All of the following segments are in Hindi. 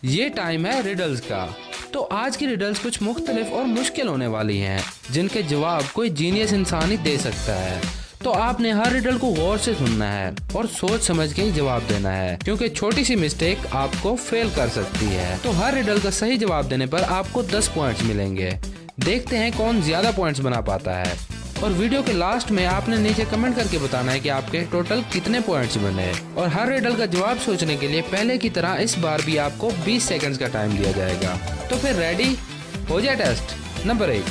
ये टाइम है रिडल्स का। तो आज की रिडल्स कुछ मुख्तलिफ और मुश्किल होने वाली हैं, जिनके जवाब कोई जीनियस इंसान ही दे सकता है। तो आपने हर रिडल को गौर से सुनना है और सोच समझ के ही जवाब देना है, क्योंकि छोटी सी मिस्टेक आपको फेल कर सकती है। तो हर रिडल का सही जवाब देने पर आपको 10 पॉइंट्स मिलेंगे। देखते हैं कौन ज्यादा पॉइंट्स बना पाता है। और वीडियो के लास्ट में आपने नीचे कमेंट करके बताना है कि आपके टोटल कितने पॉइंट्स बने। और हर रिडल का जवाब सोचने के लिए पहले की तरह इस बार भी आपको 20 सेकंड्स का टाइम दिया जाएगा। तो फिर रेडी हो जाए टेस्ट। नंबर 1,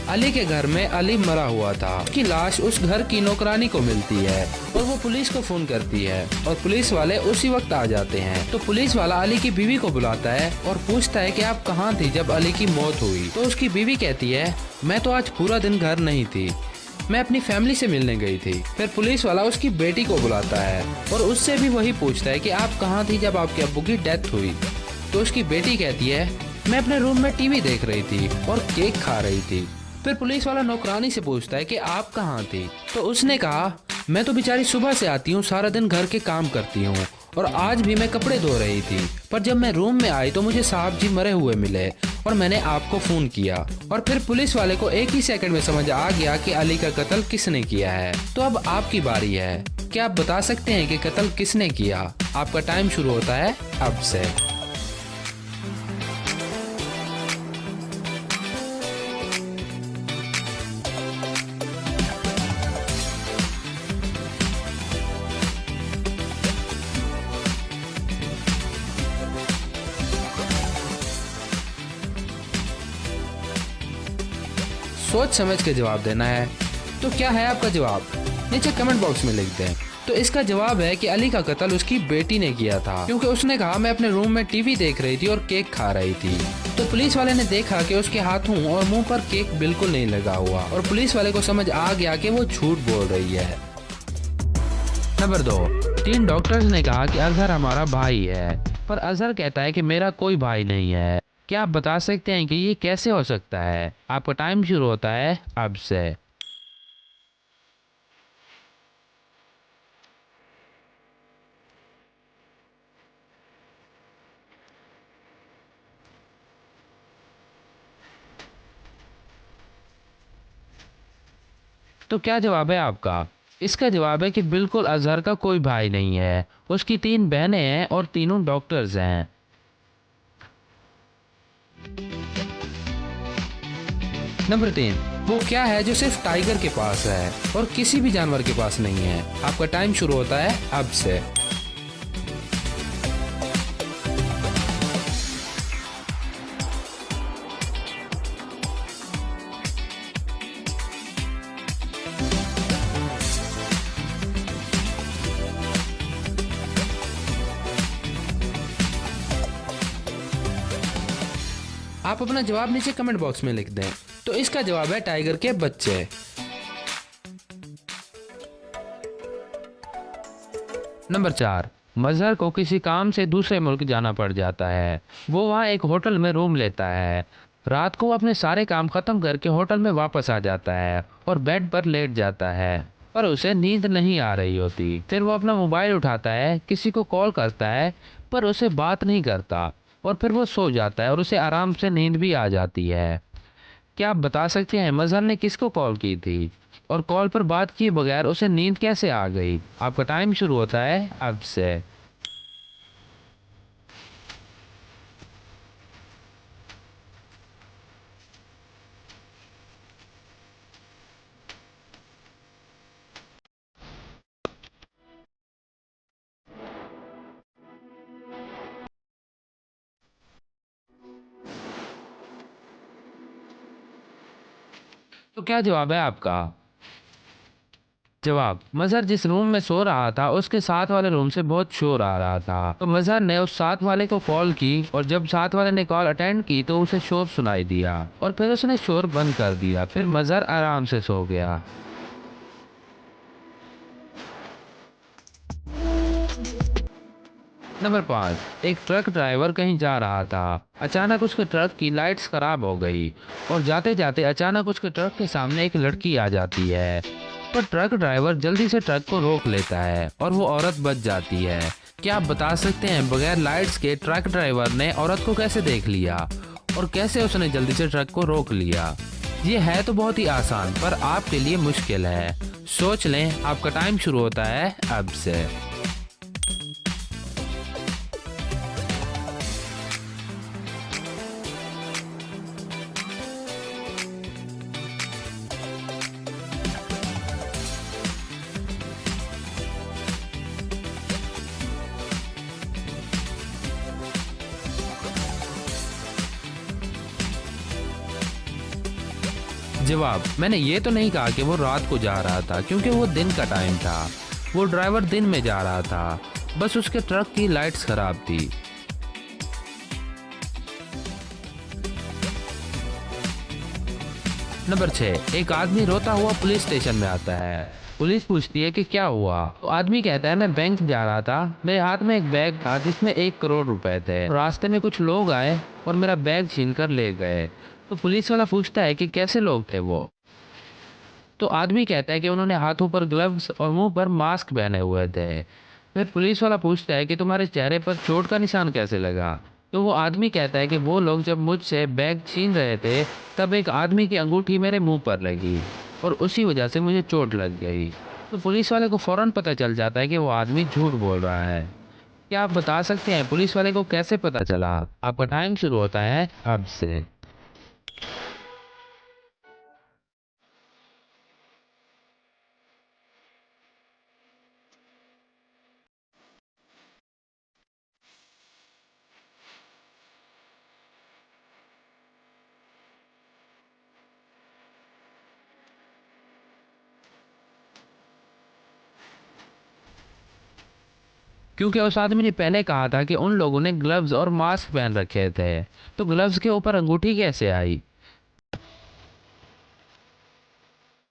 अली के घर में अली मरा हुआ था। उसकी लाश उस घर की नौकरानी को मिलती है और वो पुलिस को फोन करती है और पुलिस वाले उसी वक्त आ जाते हैं। तो पुलिस वाला अली की बीवी को बुलाता है और पूछता है कि आप कहाँ थी जब अली की मौत हुई। तो उसकी बीवी कहती है, मैं तो आज पूरा दिन घर नहीं थी, मैं अपनी फैमिली से मिलने गई थी। फिर पुलिस वाला उसकी बेटी को बुलाता है और उससे भी वही पूछता है कि आप कहाँ थी जब आपके अब्बू की डेथ हुई। तो उसकी बेटी कहती है, मैं अपने रूम में टीवी देख रही थी और केक खा रही थी। फिर पुलिस वाला नौकरानी से पूछता है कि आप कहाँ थी। तो उसने कहा, मैं तो बेचारी सुबह से आती हूँ, सारा दिन घर के काम करती हूँ और आज भी मैं कपड़े धो रही थी, पर जब मैं रूम में आई तो मुझे साहब जी मरे हुए मिले और मैंने आपको फोन किया। और फिर पुलिस वाले को एक ही सेकंड में समझ आ गया कि अली का कत्ल किसने किया है। तो अब आपकी बारी है। क्या आप बता सकते हैं कि कत्ल किसने किया? आपका टाइम शुरू होता है अब से। सोच समझ के जवाब देना है। तो क्या है आपका जवाब? नीचे कमेंट बॉक्स में लिख दें। तो इसका जवाब है कि अली का कत्ल उसकी बेटी ने किया था, क्योंकि उसने कहा, मैं अपने रूम में टीवी देख रही थी और केक खा रही थी। तो पुलिस वाले ने देखा कि उसके हाथों और मुंह पर केक बिल्कुल नहीं लगा हुआ और पुलिस वाले को समझ आ गया कि वो झूठ बोल रही है। नंबर 2, 3 डॉक्टर्स ने कहा कि अजहर हमारा भाई है, पर अजहर कहता है कि मेरा कोई भाई नहीं है। क्या आप बता सकते हैं कि ये कैसे हो सकता है? आपका टाइम शुरू होता है अब से। तो क्या जवाब है आपका? इसका जवाब है कि बिल्कुल अजहर का कोई भाई नहीं है। उसकी 3 बहनें हैं और तीनों डॉक्टर्स हैं। नंबर 3, वो क्या है जो सिर्फ टाइगर के पास है और किसी भी जानवर के पास नहीं है? आपका टाइम शुरू होता है अब से। आप अपना जवाब नीचे कमेंट बॉक्स में लिख दें। तो इसका जवाब है टाइगर के बच्चे। नंबर 4, मजहर को किसी काम से दूसरे मुल्क जाना पड़ जाता है। वो वहाँ एक होटल में रूम लेता है। रात को वो अपने सारे काम खत्म करके होटल में वापस आ जाता है और बेड पर लेट जाता है, पर उसे नींद नहीं आ रही होती। फिर वो अपना मोबाइल उठाता है, किसी को कॉल करता है, पर उसे बात नहीं करता और फिर वो सो जाता है और उसे आराम से नींद भी आ जाती है। क्या आप बता सकते हैं मजहर ने किसको कॉल की थी और कॉल पर बात किए बगैर उसे नींद कैसे आ गई? आपका टाइम शुरू होता है अब से। तो क्या जवाब है आपका? जवाब, मजहर जिस रूम में सो रहा था उसके साथ वाले रूम से बहुत शोर आ रहा था। तो मजहर ने उस साथ वाले को कॉल की और जब साथ वाले ने कॉल अटेंड की तो उसे शोर सुनाई दिया और फिर उसने शोर बंद कर दिया। फिर मजहर आराम से सो गया। नंबर 5, एक ट्रक ड्राइवर कहीं जा रहा था। अचानक उसके ट्रक की लाइट्स खराब हो गई और जाते जाते अचानक उसके ट्रक के सामने एक लड़की आ जाती है। पर ट्रक ड्राइवर जल्दी से ट्रक को रोक लेता है और वो औरत बच जाती है। क्या आप बता सकते हैं बगैर लाइट्स के ट्रक ड्राइवर ने औरत को कैसे देख लिया और कैसे उसने जल्दी से ट्रक को रोक लिया? ये है तो बहुत ही आसान पर आपके लिए मुश्किल है। सोच लें, आपका टाइम शुरू होता है अब से। जवाब, मैंने ये तो नहीं कहा कि वो रात को जा रहा था क्योंकि वो दिन का टाइम था। वो ड्राइवर दिन में जा रहा था, बस उसके ट्रक की लाइट्स खराब थी। नंबर 6, एक आदमी रोता हुआ पुलिस स्टेशन में आता है। पुलिस पूछती है कि क्या हुआ, तो आदमी कहता है मैं बैंक जा रहा था, मेरे हाथ में एक बैग था जिसमें 1 करोड़ रुपए थे। रास्ते में कुछ लोग आए और मेरा बैग छीन कर ले गए। तो पुलिस वाला पूछता है कि कैसे लोग थे वो? तो आदमी कहता है कि उन्होंने हाथों पर ग्लव्स और मुंह पर मास्क पहने हुए थे। फिर पुलिस वाला पूछता है कि तुम्हारे चेहरे पर चोट का निशान कैसे लगा? तो वो आदमी कहता है कि वो लोग जब मुझसे बैग छीन रहे थे तब एक आदमी की अंगूठी मेरे मुंह पर लगी और उसी वजह से मुझे चोट लग गई। तो पुलिस वाले को फौरन पता चल जाता है कि वो आदमी झूठ बोल रहा है। क्या आप बता सकते हैं पुलिस वाले को कैसे पता चला? आपका टाइम शुरू होता है अब से। क्योंकि उस आदमी ने पहले कहा था कि उन लोगों ने ग्लव्स और मास्क पहन रखे थे, तो ग्लव्स के ऊपर अंगूठी कैसे आई?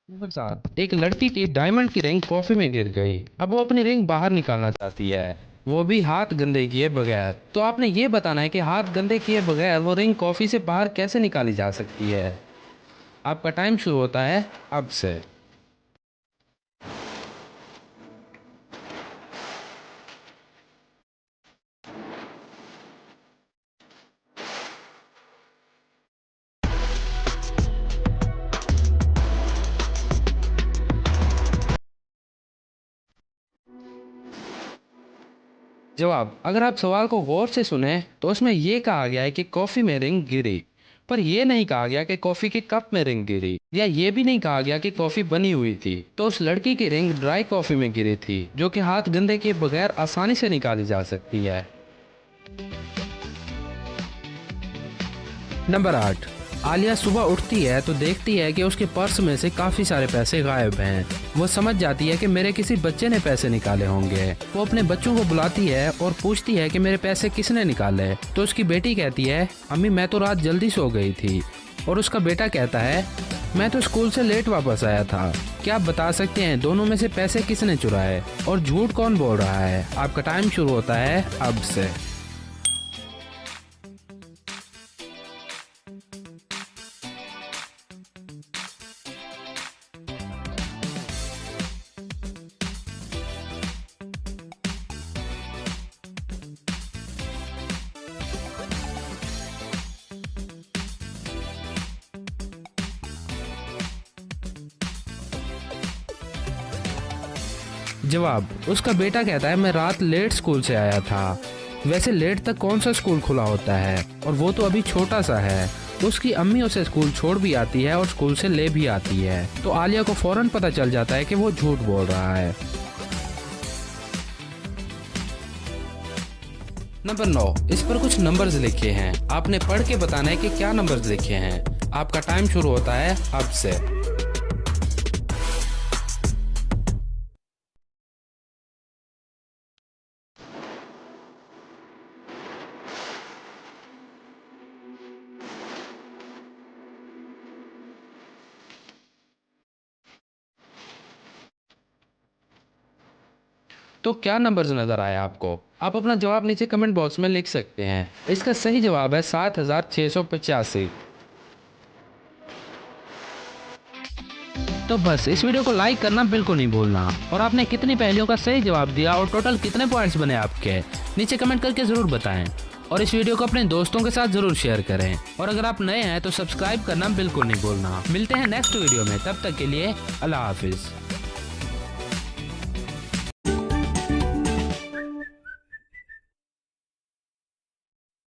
नंबर 7, एक लड़की की डायमंड की रिंग कॉफी में गिर गई। अब वो अपनी रिंग बाहर निकालना चाहती है, वो भी हाथ गंदे किए बगैर। तो आपने ये बताना है कि हाथ गंदे किए बगैर वो रिंग कॉफी से बाहर कैसे निकाली जा सकती है। आपका टाइम शुरू होता है अब से। जवाब, अगर आप सवाल को गौर से सुने तो उसमें यह कहा गया है कि कॉफी में रिंग गिरी, पर यह नहीं कहा गया कि कॉफी के कप में रिंग गिरी, या ये भी नहीं कहा गया कि कॉफी बनी हुई थी। तो उस लड़की की रिंग ड्राई कॉफी में गिरी थी, जो कि हाथ गंदे किए बगैर आसानी से निकाली जा सकती है। नंबर 8, आलिया सुबह उठती है तो देखती है कि उसके पर्स में से काफी सारे पैसे गायब हैं। वो समझ जाती है कि मेरे किसी बच्चे ने पैसे निकाले होंगे। वो अपने बच्चों को बुलाती है और पूछती है कि मेरे पैसे किसने निकाले। तो उसकी बेटी कहती है अम्मी मैं तो रात जल्दी सो गई थी। और उसका बेटा कहता है मैं तो स्कूल से लेट वापस आया था। क्या आप बता सकते हैं दोनों में से पैसे किसने चुराए और झूठ कौन बोल रहा है? आपका टाइम शुरू होता है अब से। जवाब, उसका बेटा कहता है मैं रात लेट स्कूल से आया था। वैसे लेट तक कौन सा स्कूल खुला होता है, और वो तो अभी छोटा सा है। उसकी अम्मी उसे स्कूल छोड़ भी आती है और स्कूल से ले भी आती है। तो आलिया को फौरन पता चल जाता है कि वो झूठ बोल रहा है। नंबर 9, इस पर कुछ नंबर्स लिखे हैं, आपने पढ़ के बताना है कि क्या नंबर्स लिखे हैं। आपका टाइम शुरू होता है अब से। तो क्या नंबर्स नजर आया आपको? आप अपना जवाब नीचे कमेंट बॉक्स में लिख सकते हैं। इसका सही जवाब है 7685। तो बस इस वीडियो को लाइक करना बिल्कुल नहीं भूलना। और आपने कितनी पहेलियों का सही जवाब दिया और टोटल कितने पॉइंट्स बने आपके, नीचे कमेंट करके ज़रूर बताएं। और इस वीडियो को अपने दोस्तों के साथ ज़रूर शेयर करें। और अगर आप नए हैं तो सब्सक्राइब करना बिल्कुल नहीं भूलना। मिलते हैं नेक्स्ट वीडियो में, तब तक के लिए अल्लाह हाफिज़।